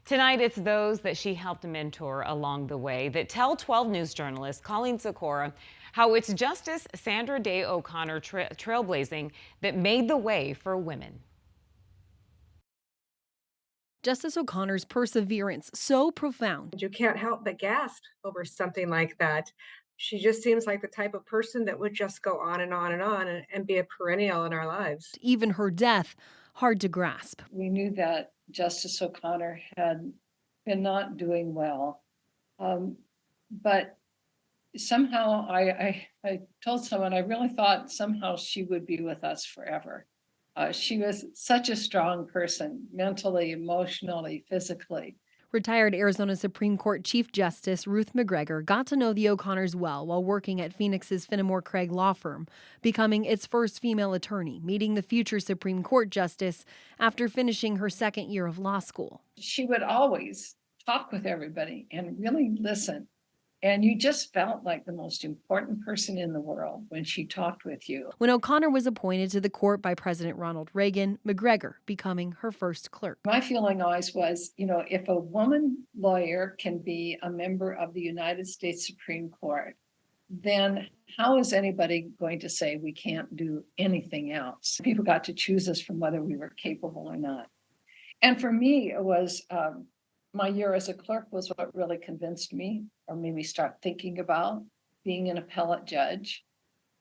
Tonight, it's those that she helped mentor along the way that tell 12 News journalist Colleen Sikora how it's Justice Sandra Day O'Connor trailblazing that made the way for women. Justice O'Connor's perseverance so profound. You can't help but gasp over something like that. She just seems like the type of person that would just go on and on and on and be a perennial in our lives. Even her death, hard to grasp. We knew that Justice O'Connor had been not doing well. But somehow I told someone I really thought somehow she would be with us forever. She was such a strong person, mentally, emotionally, physically. Retired Arizona Supreme Court Chief Justice Ruth McGregor got to know the O'Connors well while working at Phoenix's Fenimore Craig law firm, becoming its first female attorney, meeting the future Supreme Court justice after finishing her second year of law school. She would always talk with everybody and really listen. And you just felt like the most important person in the world when she talked with you. When O'Connor was appointed to the court by President Ronald Reagan, McGregor becoming her first clerk. My feeling always was, if a woman lawyer can be a member of the United States Supreme Court, then how is anybody going to say we can't do anything else? People got to choose us from whether we were capable or not. And for me, it was my year as a clerk was what really convinced me, or made me start thinking about being an appellate judge.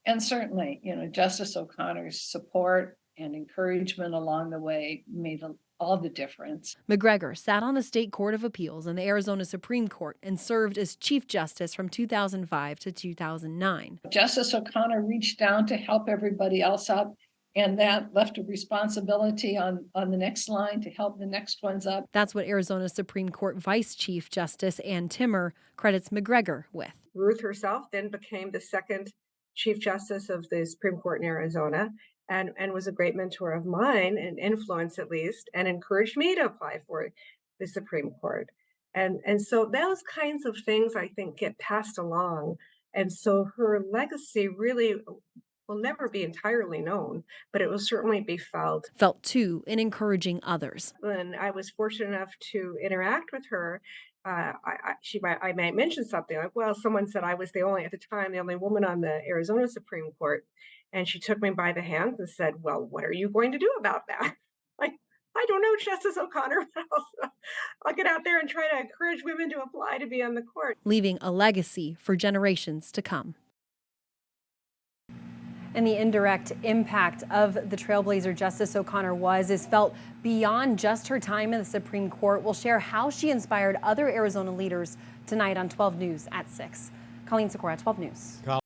And certainly, Justice O'Connor's support and encouragement along the way made all the difference. McGregor sat on the State Court of Appeals and the Arizona Supreme Court and served as Chief Justice from 2005 to 2009. Justice O'Connor reached down to help everybody else up, and that left a responsibility on the next line to help the next ones up. That's what Arizona Supreme Court Vice Chief Justice Ann Timmer credits McGregor with. Ruth herself then became the second Chief Justice of the Supreme Court in Arizona and was a great mentor of mine and influence at least, and encouraged me to apply for the Supreme Court. And so those kinds of things I think get passed along. And so her legacy really will never be entirely known, but it will certainly be felt. Felt too in encouraging others. When I was fortunate enough to interact with her, I might mention something like, well, someone said I was at the time, the only woman on the Arizona Supreme Court. And she took me by the hands and said, well, what are you going to do about that? Like, I don't know, Justice O'Connor, but I'll get out there and try to encourage women to apply to be on the court. Leaving a legacy for generations to come. And the indirect impact of the trailblazer Justice O'Connor is felt beyond just her time in the Supreme Court. We'll share how she inspired other Arizona leaders tonight on 12 News at 6. Colleen Sikora, 12 News.